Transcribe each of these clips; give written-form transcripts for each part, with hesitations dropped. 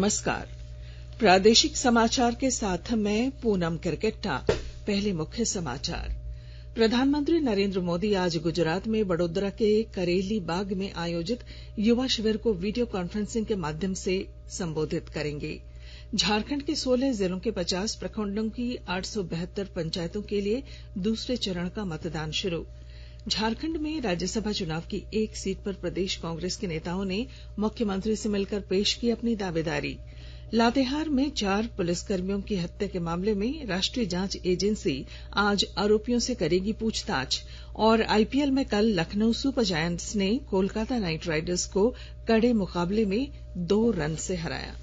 नमस्कार। प्रादेशिक समाचार के साथ मैं पूनम किरकेट्टा। पहले मुख्य समाचार। प्रधानमंत्री नरेंद्र मोदी आज गुजरात में वडोदरा के करेली बाग में आयोजित युवा शिविर को वीडियो कॉन्फ्रेंसिंग के माध्यम से संबोधित करेंगे। झारखंड के 16 जिलों के 50 प्रखंडों की 872 पंचायतों के लिए दूसरे चरण का मतदान शुरू। झारखंड में राज्यसभा चुनाव की एक सीट पर प्रदेश कांग्रेस के नेताओं ने मुख्यमंत्री से मिलकर पेश की अपनी दावेदारी। लातेहार में 4 पुलिसकर्मियों की हत्या के मामले में राष्ट्रीय जांच एजेंसी आज आरोपियों से करेगी पूछताछ। और आईपीएल में कल लखनऊ सुपर जायंट्स ने कोलकाता नाइट राइडर्स को कड़े मुकाबले में 2 रन से हराया।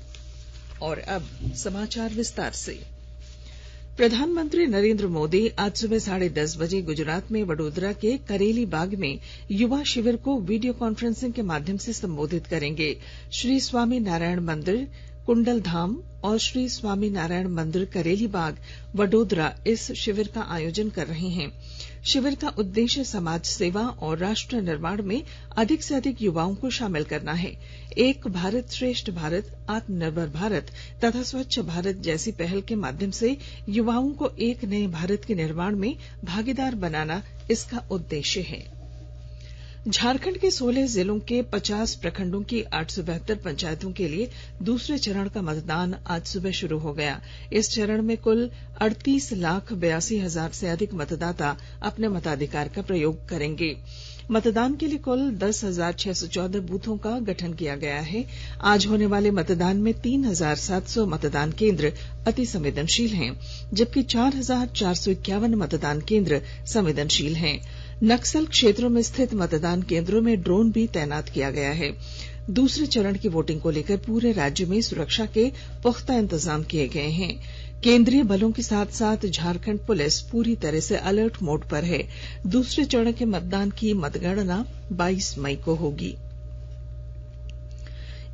और अब समाचार विस्तार से। प्रधानमंत्री नरेंद्र मोदी आज सुबह 10:30 बजे गुजरात में वडोदरा के करेली बाग में युवा शिविर को वीडियो कॉन्फ्रेंसिंग के माध्यम से संबोधित करेंगे। श्री स्वामी नारायण मंदिर कुंडल धाम और श्री स्वामी नारायण मंदिर करेली बाग वडोदरा इस शिविर का आयोजन कर रहे हैं। शिविर का उद्देश्य समाज सेवा और राष्ट्र निर्माण में अधिक से अधिक युवाओं को शामिल करना है। एक भारत श्रेष्ठ भारत, आत्मनिर्भर भारत तथा स्वच्छ भारत जैसी पहल के माध्यम से युवाओं को एक नए भारत के निर्माण में भागीदार बनाना इसका उद्देश्य है। झारखंड के 16 जिलों के 50 प्रखंडों की 872 पंचायतों के लिए दूसरे चरण का मतदान आज सुबह शुरू हो गया। इस चरण में कुल 38,82,000 से अधिक मतदाता अपने मताधिकार का प्रयोग करेंगे। मतदान के लिए कुल 10,614 बूथों का गठन किया गया है। आज होने वाले मतदान में 3,700 मतदान केंद्र अति संवेदनशील हैं, जबकि 4,451 मतदान केंद्र संवेदनशील हैं। नक्सल क्षेत्रों में स्थित मतदान केंद्रों में ड्रोन भी तैनात किया गया है। दूसरे चरण की वोटिंग को लेकर पूरे राज्य में सुरक्षा के पुख्ता इंतजाम किए गए हैं। केंद्रीय बलों के साथ साथ झारखंड पुलिस पूरी तरह से अलर्ट मोड पर है। दूसरे चरण के मतदान की मतगणना 22 मई को होगी।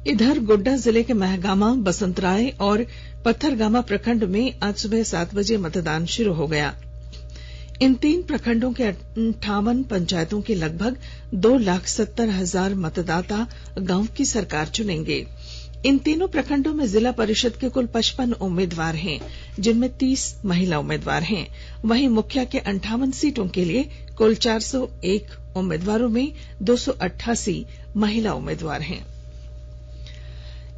इधर गोड्डा जिले के महगामा, बसंतराय और पत्थरगामा प्रखंड में आज सुबह 7 बजे मतदान शुरू हो गया। इन 3 प्रखंडों के 58 पंचायतों के लगभग 2,70,000 मतदाता गांव की सरकार चुनेंगे। इन तीनों प्रखंडों में जिला परिषद के कुल 55 उम्मीदवार हैं, जिनमें 30 महिला उम्मीदवार हैं। वहीं मुखिया के 58 सीटों के लिए कुल 401 उम्मीदवारों में 288 महिला उम्मीदवार हैं।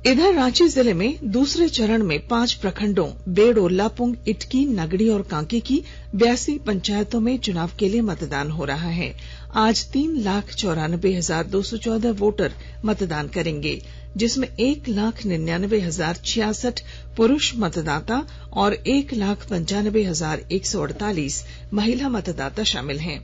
इधर रांची जिले में दूसरे चरण में 5 प्रखंडों बेड़ो, लापुंग, इटकी, नगड़ी और कांके की 82 पंचायतों में चुनाव के लिए मतदान हो रहा है। आज 3,94,214 वोटर मतदान करेंगे, जिसमें 1,99,066 पुरुष मतदाता और 1,95,148 महिला मतदाता शामिल हैं।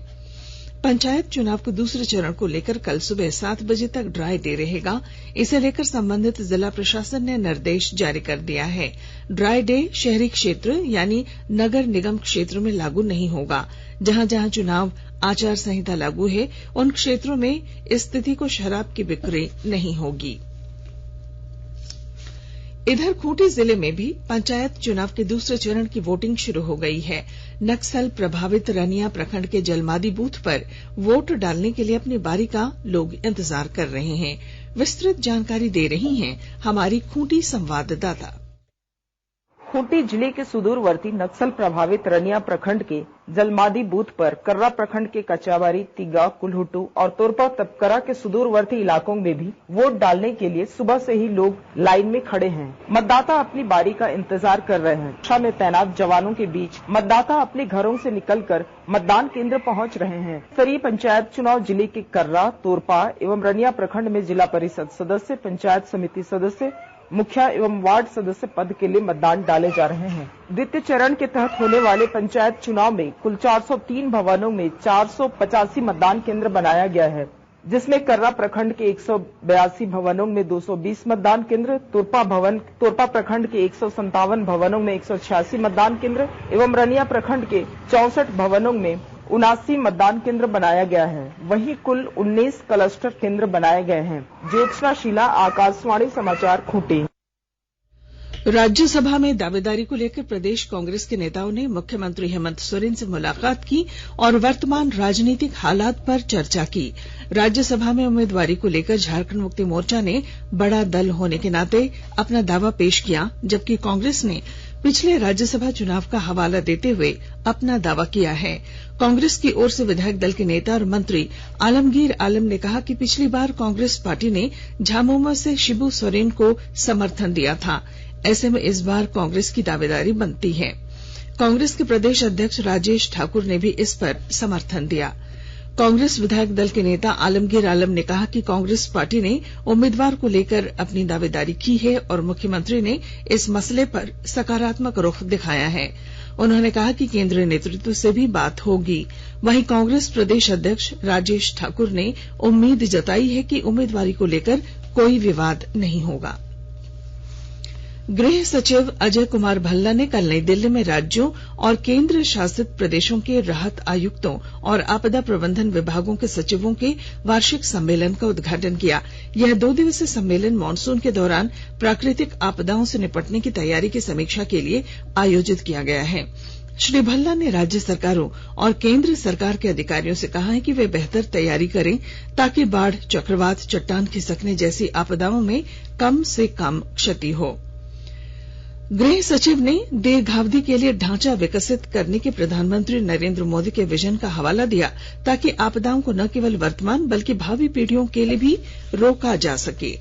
पंचायत चुनाव के दूसरे चरण को लेकर कल सुबह 7 बजे तक ड्राई डे रहेगा। इसे लेकर संबंधित जिला प्रशासन ने निर्देश जारी कर दिया है। ड्राई डे शहरी क्षेत्र यानी नगर निगम क्षेत्र में लागू नहीं होगा। जहां जहां चुनाव आचार संहिता लागू है, उन क्षेत्रों में इस तिथि को शराब की बिक्री नहीं होगी। इधर खूंटी जिले में भी पंचायत चुनाव के दूसरे चरण की वोटिंग शुरू हो गई है। नक्सल प्रभावित रनिया प्रखंड के जलमादी बूथ पर वोट डालने के लिए अपनी बारी का लोग इंतजार कर रहे हैं। विस्तृत जानकारी दे रही हैं हमारी खूंटी संवाददाता। खूंटी जिले के सुदूरवर्ती नक्सल प्रभावित रनिया प्रखंड के जलमादी बूथ पर कर्रा प्रखंड के कचाबारी, तिगा, कुल्हुटू और तोरपा तपकरा के सुदूरवर्ती इलाकों में भी वोट डालने के लिए सुबह से ही लोग लाइन में खड़े हैं। मतदाता अपनी बारी का इंतजार कर रहे हैं। सुरक्षा में तैनात जवानों के बीच मतदाता अपने घरों से निकलकर मतदान केंद्र पहुंच रहे हैं। स्तरीय पंचायत चुनाव जिले के कर्रा, तोरपा एवं रनिया प्रखंड में जिला परिषद सदस्य, पंचायत समिति सदस्य, मुखिया एवं वार्ड सदस्य पद के लिए मतदान डाले जा रहे हैं। द्वितीय चरण के तहत होने वाले पंचायत चुनाव में कुल 403 भवनों में 485 मतदान केंद्र बनाया गया है, जिसमें कर्रा प्रखंड के 182 भवनों में 220 मतदान केंद्र, तोरपा प्रखंड के 157 भवनों में 186 मतदान केंद्र एवं रनिया प्रखंड के 64 भवनों में 79 मतदान केंद्र बनाया गया है। वहीं कुल 19 क्लस्टर केंद्र बनाए गए हैं। ज्योत्सना शीला, आकाशवाणी समाचार, खूंटी। राज्यसभा में दावेदारी को लेकर प्रदेश कांग्रेस के नेताओं ने मुख्यमंत्री हेमंत सोरेन से मुलाकात की और वर्तमान राजनीतिक हालात पर चर्चा की। राज्यसभा में उम्मीदवारी को लेकर झारखंड मुक्ति मोर्चा ने बड़ा दल होने के नाते अपना दावा पेश किया, जबकि कांग्रेस ने पिछले राज्यसभा चुनाव का हवाला देते हुए अपना दावा किया है। कांग्रेस की ओर से विधायक दल के नेता और मंत्री आलमगीर आलम ने कहा कि पिछली बार कांग्रेस पार्टी ने झामुमो से शिबू सोरेन को समर्थन दिया था, ऐसे में इस बार कांग्रेस की दावेदारी बनती है। कांग्रेस के प्रदेश अध्यक्ष राजेश ठाकुर ने भी इस पर समर्थन दिया। कांग्रेस विधायक दल के नेता आलमगीर आलम ने कहा कि कांग्रेस पार्टी ने उम्मीदवार को लेकर अपनी दावेदारी की है और मुख्यमंत्री ने इस मसले पर सकारात्मक रुख दिखाया है। उन्होंने कहा कि केंद्रीय नेतृत्व से भी बात होगी। वहीं कांग्रेस प्रदेश अध्यक्ष राजेश ठाकुर ने उम्मीद जताई है कि उम्मीदवारी को लेकर कोई विवाद नहीं होगा। गृह सचिव अजय कुमार भल्ला ने कल नई दिल्ली में राज्यों और केंद्र शासित प्रदेशों के राहत आयुक्तों और आपदा प्रबंधन विभागों के सचिवों के वार्षिक सम्मेलन का उद्घाटन किया। यह 2 दिवसीय सम्मेलन मानसून के दौरान प्राकृतिक आपदाओं से निपटने की तैयारी की समीक्षा के लिए आयोजित किया गया है। श्री भल्ला ने राज्य सरकारों और केंद्र सरकार के अधिकारियों से कहा है कि वे बेहतर तैयारी करें ताकि बाढ़, चक्रवात, चट्टान खिसकने जैसी आपदाओं में कम से कम क्षति हो। गृह सचिव ने दीर्घावधि के लिए ढांचा विकसित करने के प्रधानमंत्री नरेंद्र मोदी के विजन का हवाला दिया ताकि आपदाओं को न केवल वर्तमान बल्कि भावी पीढ़ियों के लिए भी रोका जा सके।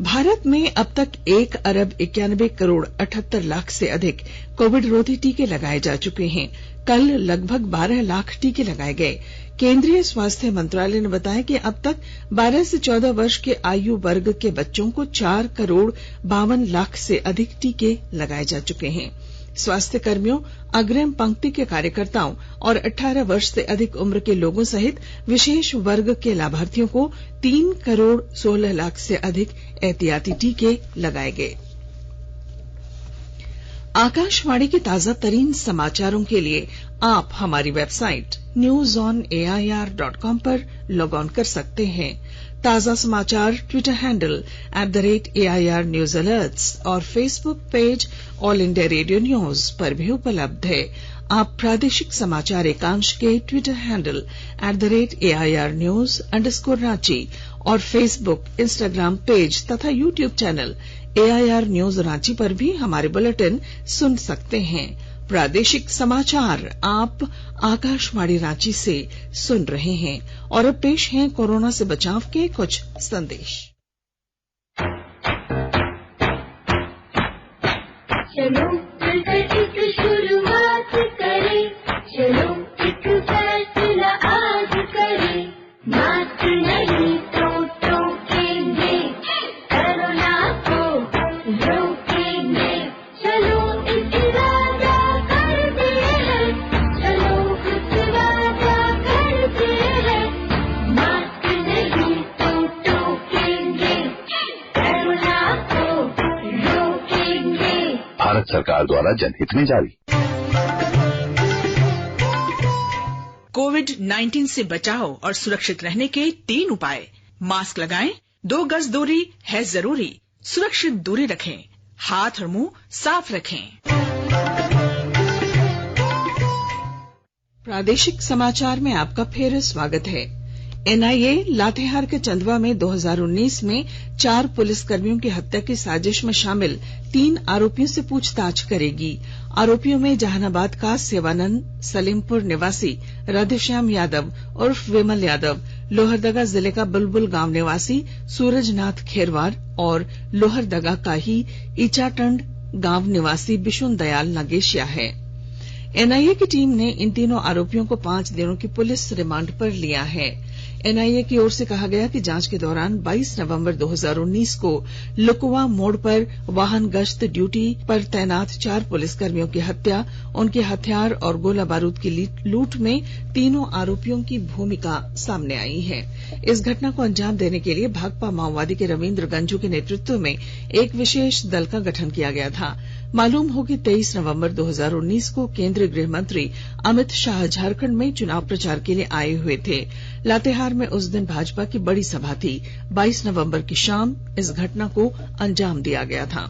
भारत में अब तक 1 अरब 91 करोड़ 78 लाख से अधिक कोविड रोधी टीके लगाए जा चुके हैं। कल लगभग 12 लाख टीके लगाए गए। केंद्रीय स्वास्थ्य मंत्रालय ने बताया कि अब तक 12 से 14 वर्ष के आयु वर्ग के बच्चों को 4 करोड़ 52 लाख से अधिक टीके लगाए जा चुके हैं। स्वास्थ्य कर्मियों, अग्रिम पंक्ति के कार्यकर्ताओं और 18 वर्ष से अधिक उम्र के लोगों सहित विशेष वर्ग के लाभार्थियों को 3 करोड़ 16 लाख से अधिक एहतियाती टीके लगाए गए। आकाशवाणी के ताजा तरीन समाचारों के लिए आप हमारी वेबसाइट newsonair.com पर लॉग ऑन कर सकते हैं। ताजा समाचार Twitter handle @AIR News Alerts और Facebook page all India radio news पर भी उपलब्ध है। आप प्रादेशिक समाचार एकांश के ट्विटर हैंडल @AIR News _ और फेसबुक, इंस्टाग्राम पेज तथा YouTube channel AIR News Ranchi पर भी हमारे बुलेटिन सुन सकते हैं। प्रादेशिक समाचार आप आकाशवाणी रांची से सुन रहे हैं और अब पेश हैं कोरोना से बचाव के कुछ संदेश। चलो मिलकर एक शुरुआत करें, चलो एक फैसला आज करें, मास्क नहीं तो टोकेंगे, कोरोना को रोकेंगे, चलो एक वादा करते हैं, चलो कुछ वादा करते हैं, मास्क नहीं तो टोकेंगे, कोरोना को रोकेंगे। भारत सरकार द्वारा जनहित में जारी। कोविड-19 से बचाव और सुरक्षित रहने के 3 उपाय। मास्क लगाएं, 2 गज दूरी है जरूरी, सुरक्षित दूरी रखें, हाथ और मुंह साफ रखें। प्रादेशिक समाचार में आपका फिर स्वागत है। NIA लातेहार के चंदवा में 2019 में 4 पुलिसकर्मियों की हत्या की साजिश में शामिल 3 आरोपियों से पूछताछ करेगी। आरोपियों में जहानाबाद का सेवानंद, सलीमपुर निवासी राधेश्याम यादव उर्फ विमल यादव, लोहरदगा जिले का बुलबुल गांव निवासी सूरजनाथ खेरवार और लोहरदगा का ही इचाटंड गांव निवासी बिशुन दयाल नागेशिया है। NIA की टीम ने इन तीनों आरोपियों को 5 दिनों की पुलिस रिमांड पर लिया है। NIA की ओर से कहा गया कि जांच के दौरान 22 नवंबर 2019 को लुकवा मोड़ पर वाहन गश्त ड्यूटी पर तैनात 4 पुलिसकर्मियों की हत्या, उनके हथियार और गोला बारूद की लूट में तीनों आरोपियों की भूमिका सामने आई है। इस घटना को अंजाम देने के लिए भाकपा माओवादी के रविंद्र गंजू के नेतृत्व में एक विशेष दल का गठन किया गया था। मालूम हो कि 23 नवंबर 2019 को केंद्रीय गृह मंत्री अमित शाह झारखंड में चुनाव प्रचार के लिए आए हुए थे। लातेहार में उस दिन भाजपा की बड़ी सभा थी। 22 नवंबर की शाम इस घटना को अंजाम दिया गया था।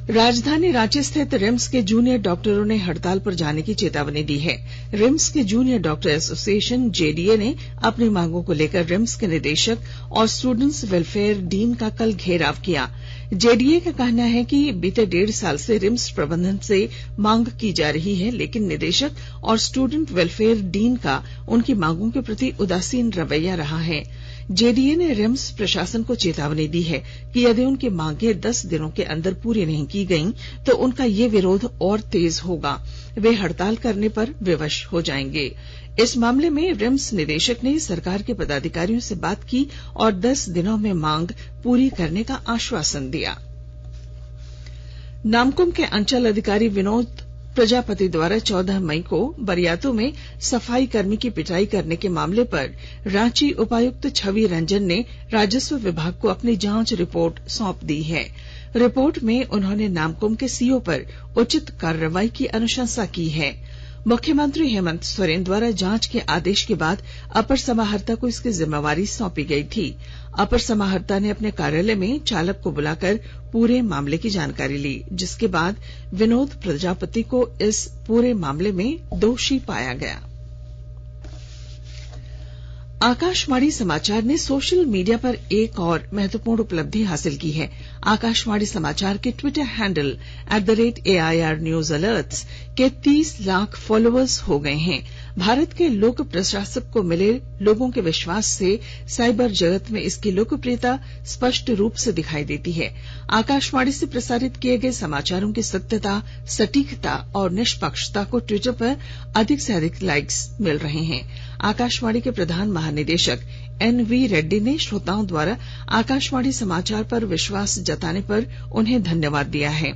राजधानी रांची स्थित रिम्स के जूनियर डॉक्टरों ने हड़ताल पर जाने की चेतावनी दी है। रिम्स के जूनियर डॉक्टर एसोसिएशन जेडीए ने अपनी मांगों को लेकर रिम्स के निदेशक और स्टूडेंट्स वेलफेयर डीन का कल घेराव किया। जेडीए का कहना है कि बीते 1.5 साल से रिम्स प्रबंधन से मांग की जा रही है, लेकिन निदेशक और स्टूडेंट वेलफेयर डीन का उनकी मांगों के प्रति उदासीन रवैया रहा है। जेडीए ने रिम्स प्रशासन को चेतावनी दी है कि यदि उनकी मांगें 10 दिनों के अंदर पूरी नहीं की गईं, तो उनका ये विरोध और तेज होगा। वे हड़ताल करने पर विवश हो जाएंगे। इस मामले में रिम्स निदेशक ने सरकार के पदाधिकारियों से बात की और 10 दिनों में मांग पूरी करने का आश्वासन दिया। नामकुम के अंचल अधिकारी विनोद प्रजापति द्वारा 14 मई को बरियातू में सफाई कर्मी की पिटाई करने के मामले पर रांची उपायुक्त छवि रंजन ने राजस्व विभाग को अपनी जांच रिपोर्ट सौंप दी है। रिपोर्ट में उन्होंने नामकुम के सीओ पर उचित कार्रवाई की अनुशंसा की है। मुख्यमंत्री हेमंत सोरेन द्वारा जांच के आदेश के बाद अपर समाहर्ता को इसकी जिम्मेवारी सौंपी गई थी। अपर समाहर्ता ने अपने कार्यालय में चालक को बुलाकर पूरे मामले की जानकारी ली, जिसके बाद विनोद प्रजापति को इस पूरे मामले में दोषी पाया गया। आकाशवाणी समाचार ने सोशल मीडिया पर एक और महत्वपूर्ण उपलब्धि हासिल की है। आकाशवाणी समाचार के Twitter handle @AIR News Alerts के 30 लाख फॉलोअर्स हो गए हैं। भारत के लोक प्रशासक को मिले लोगों के विश्वास से साइबर जगत में इसकी लोकप्रियता स्पष्ट रूप से दिखाई देती है। आकाशवाणी से प्रसारित किए गए समाचारों की सत्यता, सटीकता और निष्पक्षता को ट्विटर पर अधिक से अधिक लाइक्स मिल रहे हैं। आकाशवाणी के प्रधान महानिदेशक NV रेड्डी ने श्रोताओं द्वारा आकाशवाणी समाचार पर विश्वास जताने पर उन्हें धन्यवाद दिया है।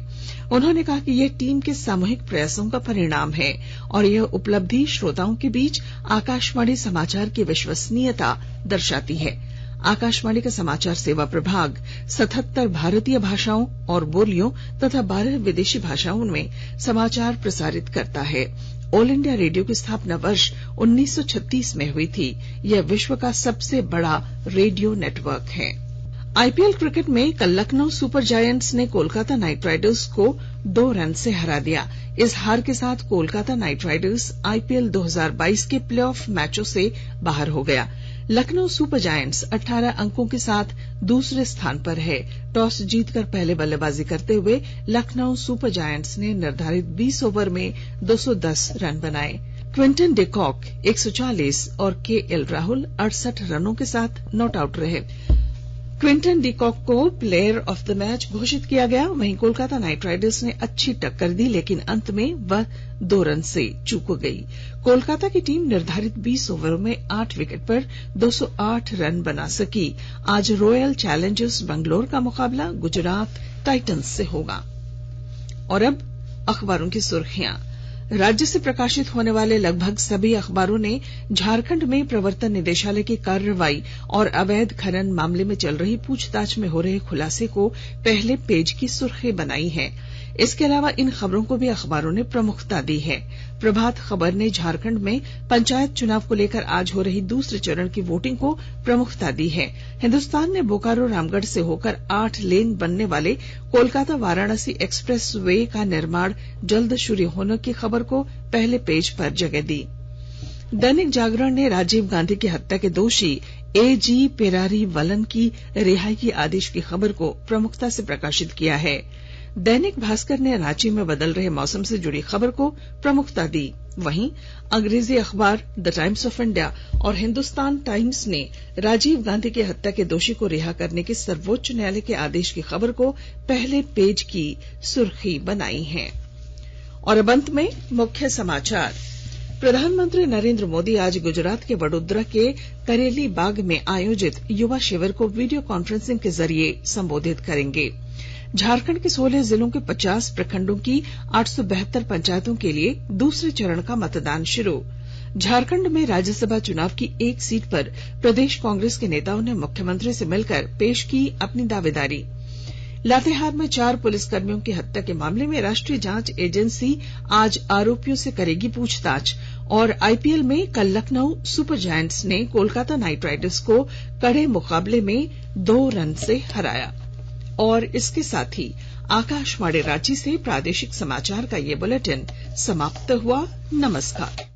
उन्होंने कहा कि यह टीम के सामूहिक प्रयासों का परिणाम है और यह उपलब्धि श्रोताओं के बीच आकाशवाणी समाचार की विश्वसनीयता दर्शाती है। आकाशवाणी का समाचार सेवा प्रभाग 77 भारतीय भाषाओं और बोलियों तथा 12 विदेशी भाषाओं में समाचार प्रसारित करता है। ऑल इंडिया रेडियो की स्थापना वर्ष 1936 में हुई थी। यह विश्व का सबसे बड़ा रेडियो नेटवर्क है। आईपीएल क्रिकेट में कल लखनऊ सुपर जायंट्स ने कोलकाता नाइट राइडर्स को 2 रन से हरा दिया। इस हार के साथ कोलकाता नाइट राइडर्स आईपीएल 2022 के प्लेऑफ मैचों से बाहर हो गया। लखनऊ सुपर जायंट्स 18 अंकों के साथ दूसरे स्थान पर है। टॉस जीतकर पहले बल्लेबाजी करते हुए लखनऊ सुपर जायंट्स ने निर्धारित 20 ओवर में 210 रन बनाए। क्विंटन डिकॉक 140 और केएल राहुल 68 रनों के साथ नॉट आउट रहे। क्विंटन डिकॉक को प्लेयर ऑफ द मैच घोषित किया गया। वहीं कोलकाता नाइट राइडर्स ने अच्छी टक्कर दी, लेकिन अंत में वह 2 रन से चूक गई। कोलकाता की टीम निर्धारित 20 ओवरों में 8 विकेट पर 208 रन बना सकी। आज रॉयल चैलेंजर्स बेंगलोर का मुकाबला गुजरात टाइटंस से होगा। और अब अखबारों की सुर्खियां। राज्य से प्रकाशित होने वाले लगभग सभी अखबारों ने झारखंड में प्रवर्तन निदेशालय की कार्रवाई और अवैध खनन मामले में चल रही पूछताछ में हो रहे खुलासे को पहले पेज की सुर्खी बनाई है। इसके अलावा इन खबरों को भी अखबारों ने प्रमुखता दी है। प्रभात खबर ने झारखंड में पंचायत चुनाव को लेकर आज हो रही दूसरे चरण की वोटिंग को प्रमुखता दी है। हिन्दुस्तान ने बोकारो रामगढ़ से होकर 8 लेन बनने वाले कोलकाता वाराणसी एक्सप्रेस वे का निर्माण जल्द शुरू होने की खबर को पहले पेज पर जगह दी। दैनिक जागरण ने राजीव गांधी की हत्या के दोषी एजी पेरारी वलन की रिहाई की आदेश की खबर को प्रमुखता से प्रकाशित किया है। दैनिक भास्कर ने रांची में बदल रहे मौसम से जुड़ी खबर को प्रमुखता दी। वहीं अंग्रेजी अखबार द टाइम्स ऑफ इंडिया और हिंदुस्तान टाइम्स ने राजीव गांधी की हत्या के दोषी को रिहा करने के सर्वोच्च न्यायालय के आदेश की खबर को पहले पेज की सुर्खी बनाई है। और अब अंत में मुख्य समाचार। प्रधानमंत्री नरेंद्र मोदी आज गुजरात के वडोदरा के करेली बाग में आयोजित युवा शिविर को वीडियो कॉन्फ्रेंसिंग के जरिए संबोधित करेंगे। झारखंड के 16 जिलों के 50 प्रखंडों की 872 पंचायतों के लिए दूसरे चरण का मतदान शुरू। झारखंड में राज्यसभा चुनाव की एक सीट पर प्रदेश कांग्रेस के नेताओं ने मुख्यमंत्री से मिलकर पेश की अपनी दावेदारी। लातेहार में 4 पुलिसकर्मियों की हत्या के मामले में राष्ट्रीय जांच एजेंसी आज आरोपियों से करेगी पूछताछ। और आईपीएल में कल लखनऊ सुपर जायंट्स ने कोलकाता नाइट राइडर्स को कड़े मुकाबले में 2 रन से हराया। और इसके साथ ही आकाशवाणी रांची से प्रादेशिक समाचार का ये बुलेटिन समाप्त हुआ। नमस्कार।